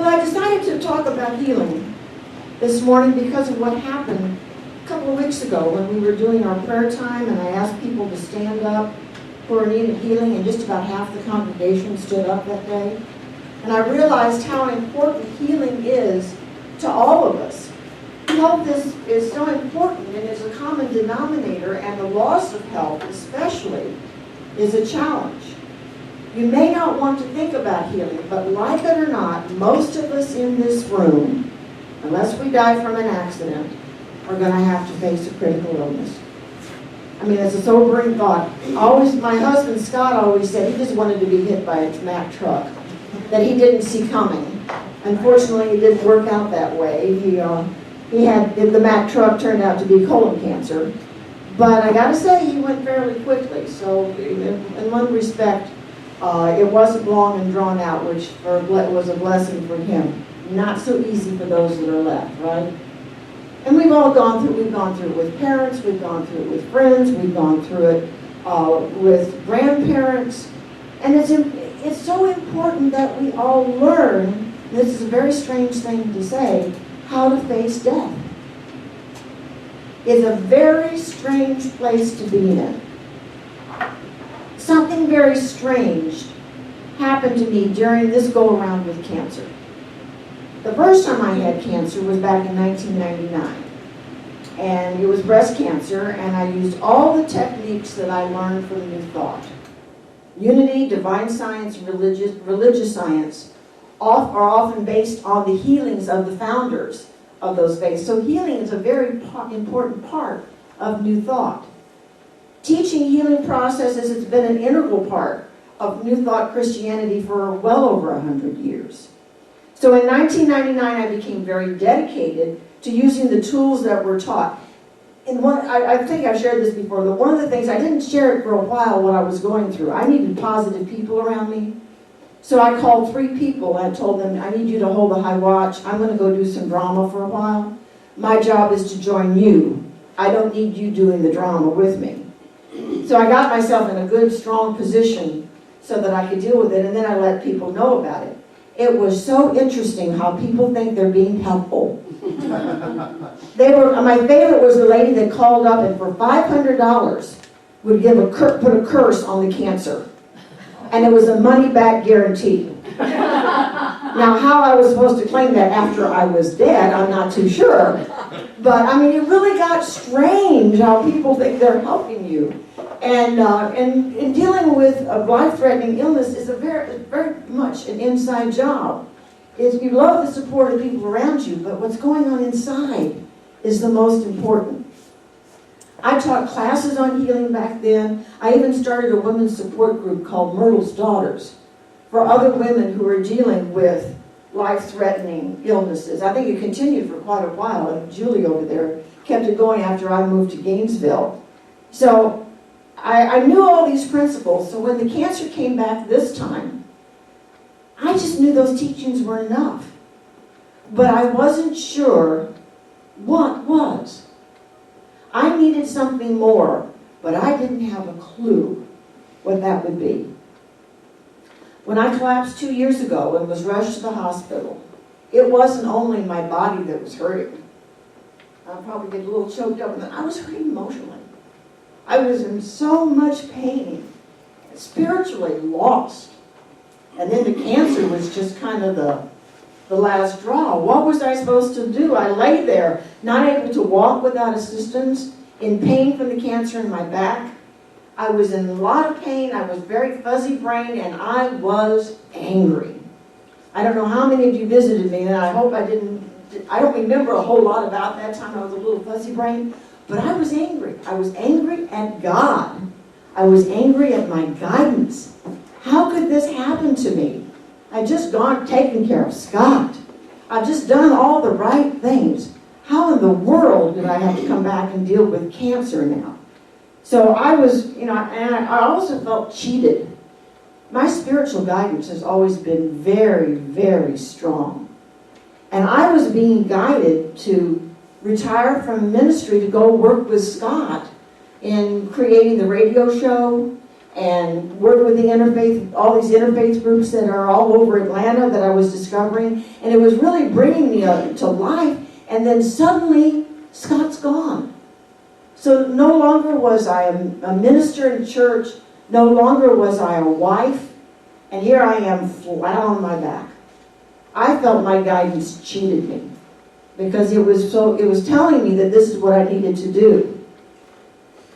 Well, I decided to talk about healing this morning because of what happened a couple of weeks ago when we were doing our prayer time, and I asked people to stand up who needed healing, and just about half the congregation stood up that day. And I realized how important healing is to all of us. Health is so important and is a common denominator, and the loss of health especially is a challenge. You may not want to think about healing, but like it or not, most of us in this room, unless we die from an accident, are going to have to face a critical illness. I mean, it's a sobering thought. My husband Scott always said he just wanted to be hit by a Mack truck that he didn't see coming. Unfortunately, it didn't work out that way. The Mack truck turned out to be colon cancer. But I got to say, he went fairly quickly. So in one respect, it wasn't long and drawn out, which was a blessing for him. Not so easy for those that are left, right? And we've gone through it with parents, we've gone through it with friends, we've gone through it with grandparents. And it's so important that we all learn, this is a very strange thing to say, how to face death. It's a very strange place to be in. Something very strange happened to me during this go-around with cancer. The first time I had cancer was back in 1999. And it was breast cancer, and I used all the techniques that I learned from New Thought. Unity, divine science, religious science are often based on the healings of the founders of those faiths. So healing is a very important part of New Thought. Teaching healing processes has been an integral part of New Thought Christianity for well over 100 years. So in 1999, I became very dedicated to using the tools that were taught. And I think I've shared this before, that one of the things, I didn't share it for a while what I was going through. I needed positive people around me. So I called 3 people and I told them, I need you to hold the high watch. I'm going to go do some drama for a while. My job is to join you. I don't need you doing the drama with me. So I got myself in a good, strong position so that I could deal with it, and then I let people know about it. It was so interesting how people think they're being helpful. My favorite was the lady that called up and for $500 would put a curse on the cancer. And it was a money-back guarantee. Now, how I was supposed to claim that after I was dead, I'm not too sure. But, I mean, it really got strange how people think they're helping you. And dealing with a life-threatening illness is a very much an inside job. You love the support of people around you, but what's going on inside is the most important. I taught classes on healing back then. I even started a women's support group called Myrtle's Daughters for other women who are dealing with life-threatening illnesses. I think it continued for quite a while, and Julie over there kept it going after I moved to Gainesville. So I knew all these principles, so when the cancer came back this time, I just knew those teachings weren't enough. But I wasn't sure what was. I needed something more, but I didn't have a clue what that would be. When I collapsed 2 years ago and was rushed to the hospital, it wasn't only my body that was hurting. I'll probably get a little choked up, but I was hurting emotionally. I was in so much pain, spiritually lost. And then the cancer was just kind of the last straw. What was I supposed to do? I lay there, not able to walk without assistance, in pain from the cancer in my back. I was in a lot of pain. I was very fuzzy brained, and I was angry. I don't know how many of you visited me, and I hope I don't remember a whole lot about that time. I was a little fuzzy brained, but I was angry. I was angry at God. I was angry at my guidance. How could this happen to me? I'd just taken care of Scott. I've just done all the right things. How in the world did I have to come back and deal with cancer now? So I was, and I also felt cheated. My spiritual guidance has always been very, very strong. And I was being guided to retire from ministry to go work with Scott in creating the radio show and worked with the interfaith, all these interfaith groups that are all over Atlanta that I was discovering, and it was really bringing me to life. And then suddenly, Scott's gone. So no longer was I a minister in church, no longer was I a wife, and here I am flat on my back. I felt my guidance cheated me, because it was telling me that this is what I needed to do.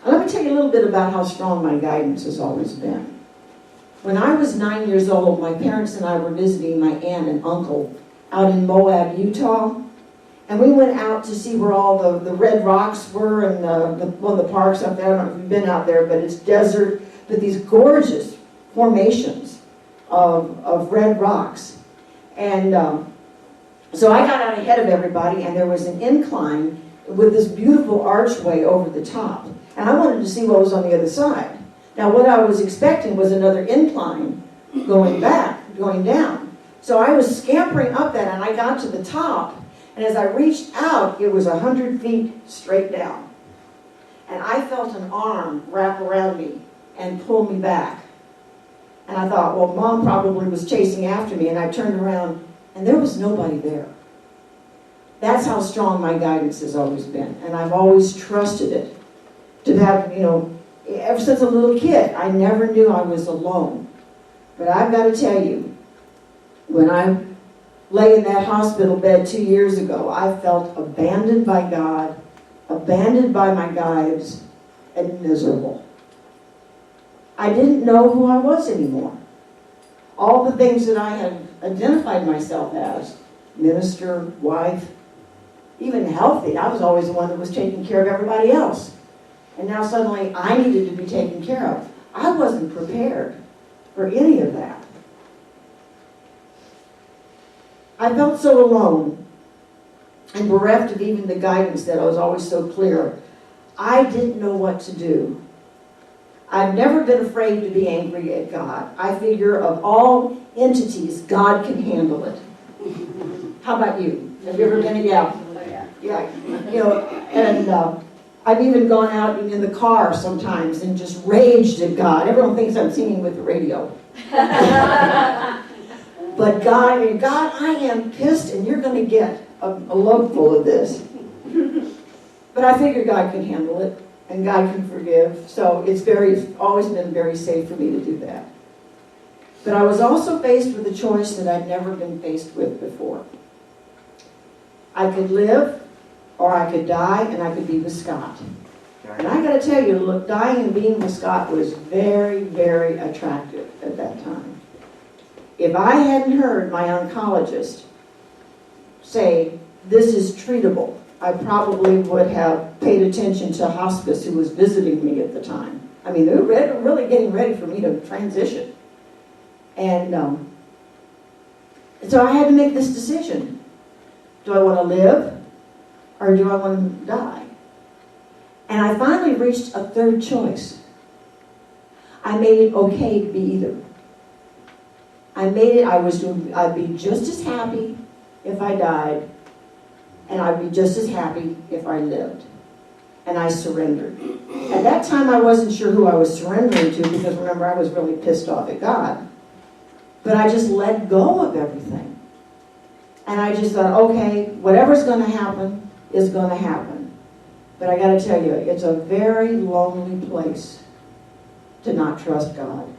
And let me tell you a little bit about how strong my guidance has always been. When I was 9 years old, my parents and I were visiting my aunt and uncle out in Moab, Utah. And we went out to see where all the red rocks were, and one of the parks up there. I don't know if you've been out there, but it's desert, but these gorgeous formations of red rocks. And so I got out ahead of everybody, and there was an incline with this beautiful archway over the top. And I wanted to see what was on the other side. Now, what I was expecting was another incline going down. So I was scampering up that, and I got to the top. And as I reached out, it was 100 feet straight down. And I felt an arm wrap around me and pull me back. And I thought, well, Mom probably was chasing after me. And I turned around, and there was nobody there. That's how strong my guidance has always been. And I've always trusted it. To have, ever since a little kid, I never knew I was alone. But I've got to tell you, when I lay in that hospital bed 2 years ago, I felt abandoned by God, abandoned by my guides, and miserable. I didn't know who I was anymore. All the things that I had identified myself as, minister, wife, even healthy, I was always the one that was taking care of everybody else. And now suddenly I needed to be taken care of. I wasn't prepared for any of that. I felt so alone and bereft of even the guidance that was always so clear. I didn't know what to do. I've never been afraid to be angry at God. I figure of all entities, God can handle it. How about you? Have you ever been? Yeah. And I've even gone out in the car sometimes and just raged at God. Everyone thinks I'm singing with the radio. But God, I am pissed, and you're going to get a load full of this. But I figure God can handle it, and God can forgive. So it's always been very safe for me to do that. But I was also faced with a choice that I'd never been faced with before. I could live, or I could die, and I could be with Scott. And I got to tell you, look, dying and being with Scott was very, very attractive at that time. If I hadn't heard my oncologist say, this is treatable, I probably would have paid attention to hospice, who was visiting me at the time. I mean, they were really getting ready for me to transition. And so I had to make this decision. Do I want to live, or do I want to die? And I finally reached a third choice. I made it okay to be either. I made it, I'd be just as happy if I died, and I'd be just as happy if I lived. And I surrendered. At that time, I wasn't sure who I was surrendering to, because remember, I was really pissed off at God. But I just let go of everything. And I just thought, okay, whatever's going to happen is going to happen. But I got to tell you, it's a very lonely place to not trust God.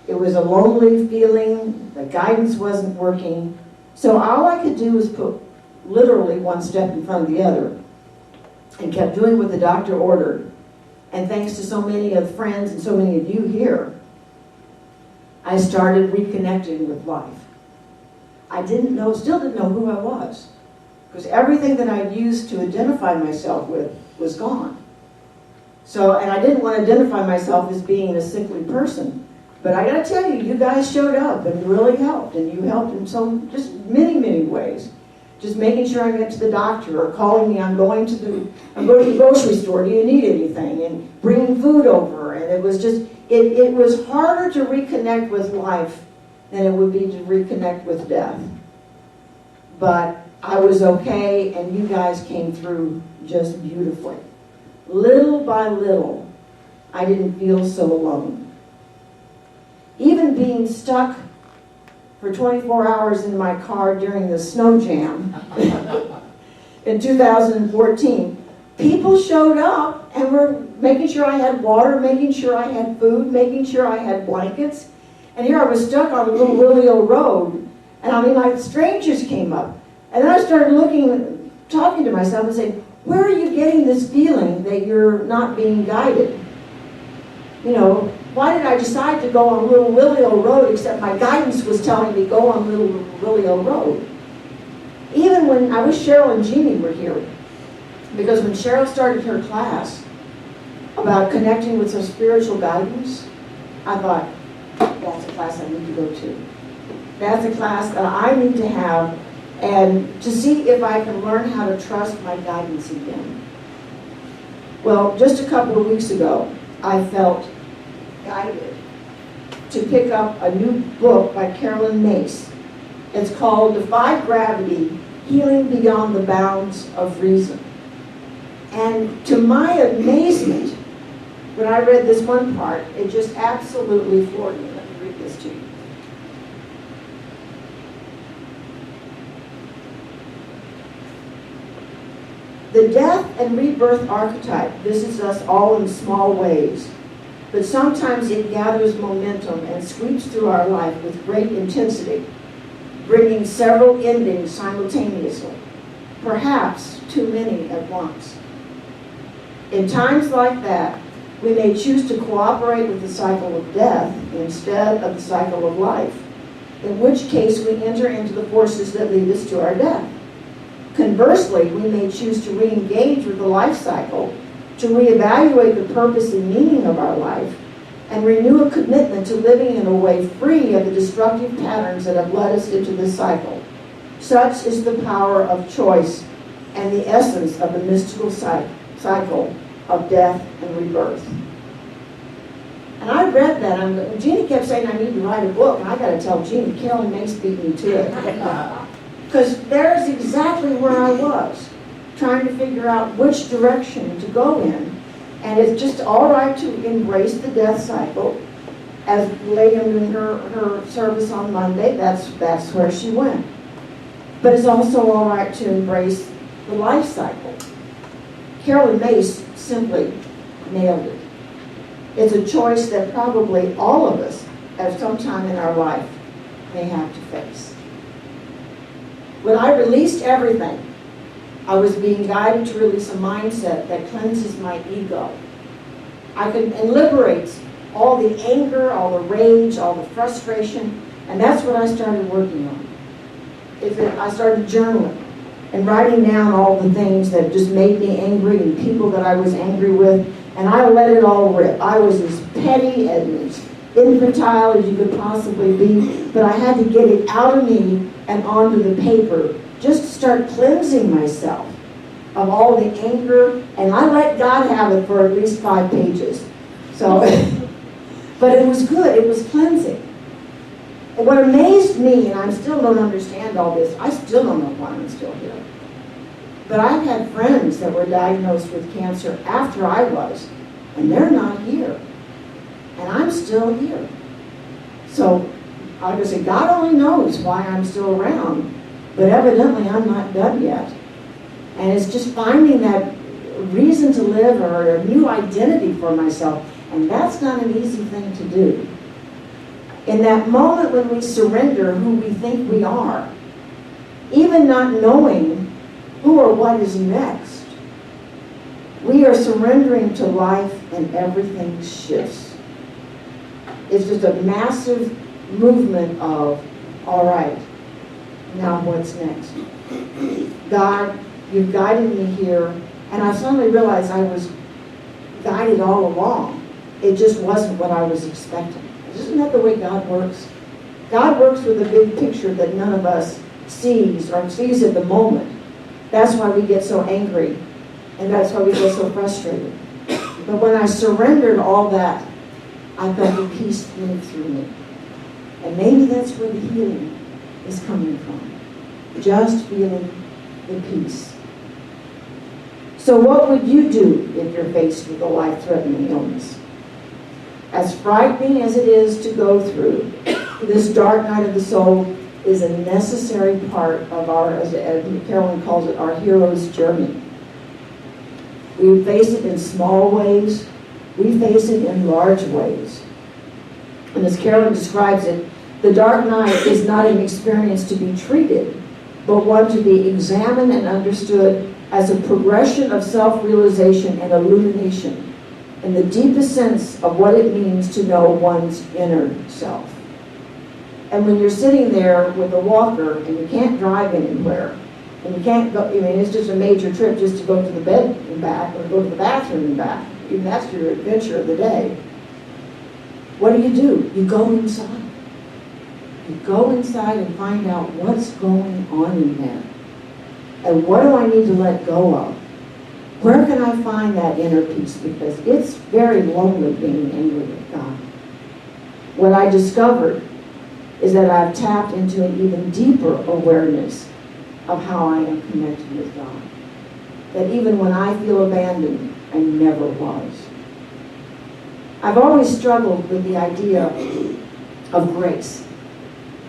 It was a lonely feeling. The guidance wasn't working. So all I could do was put literally one step in front of the other, and kept doing what the doctor ordered. And thanks to so many of friends and so many of you here, I started reconnecting with life. I still didn't know who I was, because everything that I'd used to identify myself with was gone. So, and I didn't want to identify myself as being a sickly person. But I got to tell you, you guys showed up and really helped, and you helped in just many, many ways. Just making sure I get to the doctor, or calling me, I'm going to the grocery store, do you need anything? And bringing food over. And it was just, it was harder to reconnect with life than it would be to reconnect with death. But I was okay, and you guys came through just beautifully. Little by little, I didn't feel so alone. Even being stuck for 24 hours in my car during the snow jam in 2014, people showed up and were making sure I had water, making sure I had food, making sure I had blankets. And here I was stuck on a little Willio road, and I mean, like, strangers came up. And then I started looking, talking to myself and saying, where are you getting this feeling that you're not being guided? You know, why did I decide to go on Little Willio Road except my guidance was telling me go on Little Willio Road? Even when I wish Cheryl and Jeannie were here, because when Cheryl started her class about connecting with some spiritual guidance, I thought, that's a class I need to go to. That's a class that I need to have, and to see if I can learn how to trust my guidance again. Well, just a couple of weeks ago, I felt guided to pick up a new book by Carolyn Mace. It's called Defy Gravity, Healing Beyond the Bounds of Reason. And to my amazement, when I read this one part, it just absolutely floored me. Let me read this to you. The death and rebirth archetype visits us all in small ways, but sometimes it gathers momentum and sweeps through our life with great intensity, bringing several endings simultaneously, perhaps too many at once. In times like that, we may choose to cooperate with the cycle of death instead of the cycle of life, in which case we enter into the forces that lead us to our death. Conversely, we may choose to re-engage with the life cycle, to reevaluate the purpose and meaning of our life, and renew a commitment to living in a way free of the destructive patterns that have led us into this cycle. Such is the power of choice and the essence of the mystical cycle of death and rebirth. And I read that, and Jeannie kept saying I need to write a book, and I got to tell Jeannie, Carolyn Mace beat me to it. Because there's exactly where I was, trying to figure out which direction to go in. And it's just all right to embrace the death cycle. As the lady doing her service on Monday, that's where she went. But it's also all right to embrace the life cycle. Carolyn Mace simply nailed it. It's a choice that probably all of us, at some time in our life, may have to face. When I released everything, I was being guided to release a mindset that cleanses my ego. And liberates all the anger, all the rage, all the frustration, and that's what I started working on. I started journaling and writing down all the things that just made me angry and people that I was angry with, and I let it all rip. I was as petty and as infantile as you could possibly be, but I had to get it out of me and onto the paper, just to start cleansing myself of all the anger, and I let God have it for at least 5 pages. So, but it was good, it was cleansing. And what amazed me, and I still don't understand all this, I still don't know why I'm still here. But I've had friends that were diagnosed with cancer after I was, and they're not here. And I'm still here. So, like I said, God only knows why I'm still around, but evidently I'm not done yet. And it's just finding that reason to live or a new identity for myself, and that's not an easy thing to do. In that moment when we surrender who we think we are, even not knowing who or what is next, we are surrendering to life and everything shifts. It's just a massive movement of, all right, now what's next? God, you've guided me here, and I suddenly realized I was guided all along. It just wasn't what I was expecting. Isn't that the way God works? God works with a big picture that none of us sees or sees at the moment. That's why we get so angry, and that's why we get so frustrated. But when I surrendered all that, I felt the peace move through me. And maybe that's where the healing is coming from. Just feeling the peace. So what would you do if you're faced with a life-threatening illness? as frightening as it is to go through, this dark night of the soul is a necessary part of our, as Carolyn calls it, our hero's journey. We face it in small ways. We face it in large ways. And as Carolyn describes it, the dark night is not an experience to be treated, but one to be examined and understood as a progression of self-realization and illumination in the deepest sense of what it means to know one's inner self. And when you're sitting there with a walker and you can't drive anywhere, and you can't go, I mean, it's just a major trip just to go to the bed and back, or go to the bathroom and back, even that's your adventure of the day. What do? You go inside. You go inside and find out what's going on in there. And what do I need to let go of? Where can I find that inner peace? Because it's very lonely being angry with God. What I discovered is that I've tapped into an even deeper awareness of how I am connected with God. That even when I feel abandoned, I never was. I've always struggled with the idea of grace.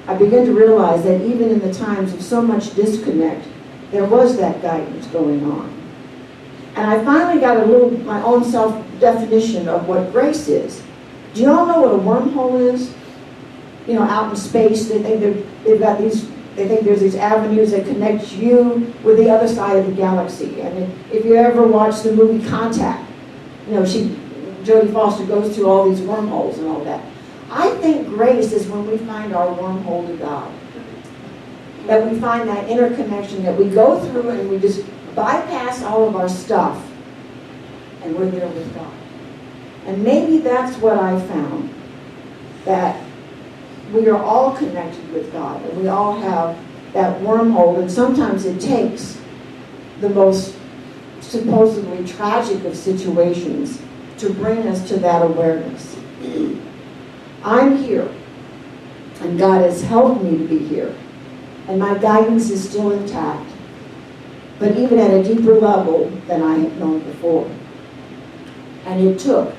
I began to realize that even in the times of so much disconnect, there was that guidance going on. And I finally got my own self-definition of what grace is. Do you all know what a wormhole is? You know, out in space, they think there's these avenues that connect you with the other side of the galaxy. And if you ever watch the movie Contact, you know, Jodie Foster goes through all these wormholes and all that. I think grace is when we find our wormhole to God. That we find that inner connection, that we go through and we just bypass all of our stuff and we're there with God. And maybe that's what I found, that we are all connected with God and we all have that wormhole, and sometimes it takes the most supposedly tragic of situations to bring us to that awareness. I'm here, and God has helped me to be here, and my guidance is still intact, but even at a deeper level than I had known before. And it took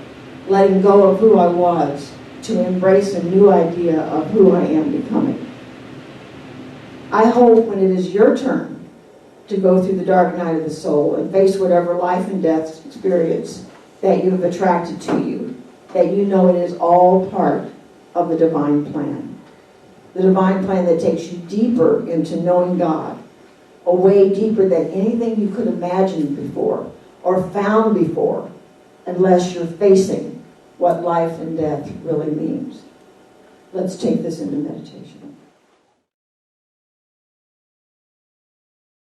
letting go of who I was to embrace a new idea of who I am becoming. I hope when it is your turn to go through the dark night of the soul and face whatever life and death experience that you have attracted to you, that you know it is all part of the divine plan. The divine plan that takes you deeper into knowing God, a way deeper than anything you could imagine before or found before, unless you're facing what life and death really means. Let's take this into meditation.